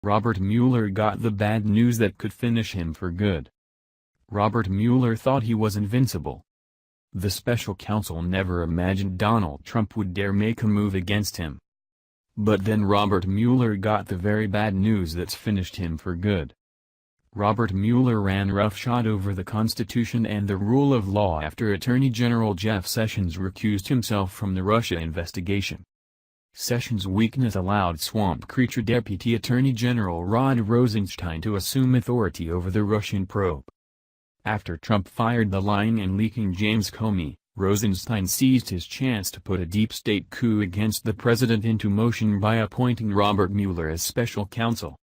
Robert Mueller got the bad news that could finish him for good. Robert Mueller thought he was invincible. The special counsel never imagined Donald Trump would dare make a move against him. But then Robert Mueller got the very bad news that's finished him for good. Robert Mueller ran roughshod over the Constitution and the rule of law after Attorney General Jeff Sessions recused himself from the Russia investigation. Sessions' weakness allowed swamp creature Deputy Attorney General Rod Rosenstein to assume authority over the Russian probe. After Trump fired the lying and leaking James Comey, Rosenstein seized his chance to put a deep state coup against the president into motion by appointing Robert Mueller as special counsel.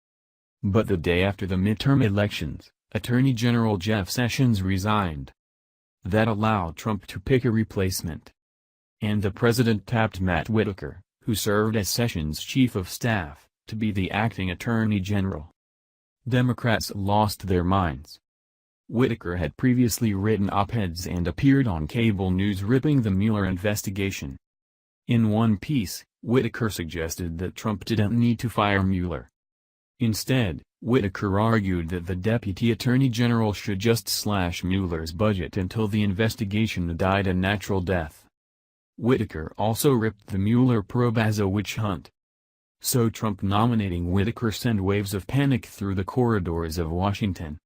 But the day after the midterm elections, Attorney General Jeff Sessions resigned. That allowed Trump to pick a replacement. And the president tapped Matt Whitaker, who served as Sessions' chief of staff, to be the acting attorney general. Democrats lost their minds. Whitaker had previously written op-eds and appeared on cable news ripping the Mueller investigation. In one piece, Whitaker suggested that Trump didn't need to fire Mueller. Instead, Whitaker argued that the Deputy Attorney General should just slash Mueller's budget until the investigation died a natural death. Whitaker also ripped the Mueller probe as a witch hunt. So Trump nominating Whitaker sent waves of panic through the corridors of Washington.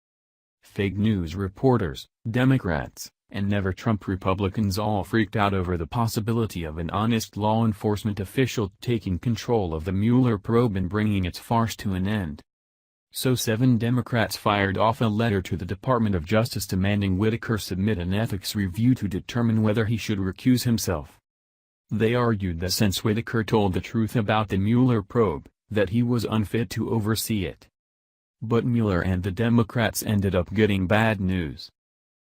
Fake news reporters, Democrats, and never-Trump Republicans all freaked out over the possibility of an honest law enforcement official taking control of the Mueller probe and bringing its farce to an end. So 7 Democrats fired off a letter to the Department of Justice demanding Whitaker submit an ethics review to determine whether he should recuse himself. They argued that since Whitaker told the truth about the Mueller probe, that he was unfit to oversee it. But Mueller and the Democrats ended up getting bad news.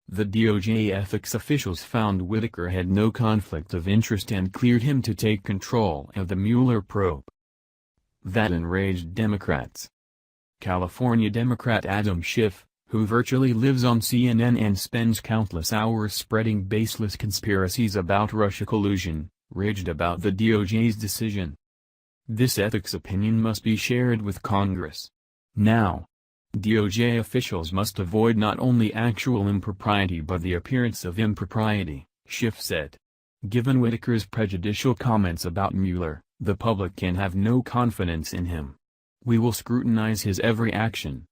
The DOJ ethics officials found Whitaker had no conflict of interest and cleared him to take control of the Mueller probe. That enraged Democrats. California Democrat Adam Schiff, who virtually lives on CNN and spends countless hours spreading baseless conspiracies about Russia collusion, raged about the DOJ's decision. This ethics opinion must be shared with Congress. Now, DOJ officials must avoid not only actual impropriety but the appearance of impropriety, Schiff said. Given Whitaker's prejudicial comments about Mueller, the public can have no confidence in him. We will scrutinize his every action.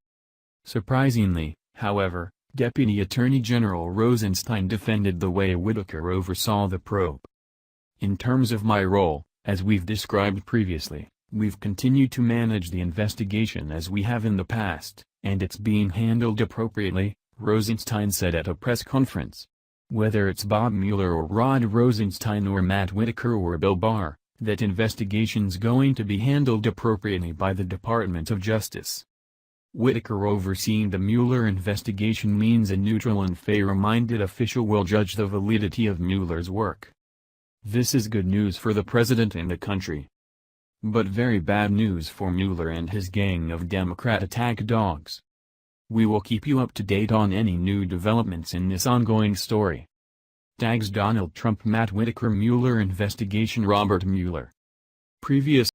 Surprisingly, however, Deputy Attorney General Rosenstein defended the way Whitaker oversaw the probe. In terms of my role, as we've described previously, we've continued to manage the investigation as we have in the past, and it's being handled appropriately, Rosenstein said at a press conference. Whether it's Bob Mueller or Rod Rosenstein or Matt Whitaker or Bill Barr, that investigation's going to be handled appropriately by the Department of Justice. Whitaker overseeing the Mueller investigation means a neutral and fair-minded official will judge the validity of Mueller's work. This is good news for the president and the country. But very bad news for Mueller and his gang of Democrat attack dogs. We will keep you up to date on any new developments in this ongoing story. Tags Donald Trump Matt Whitaker Mueller investigation Robert Mueller. Previous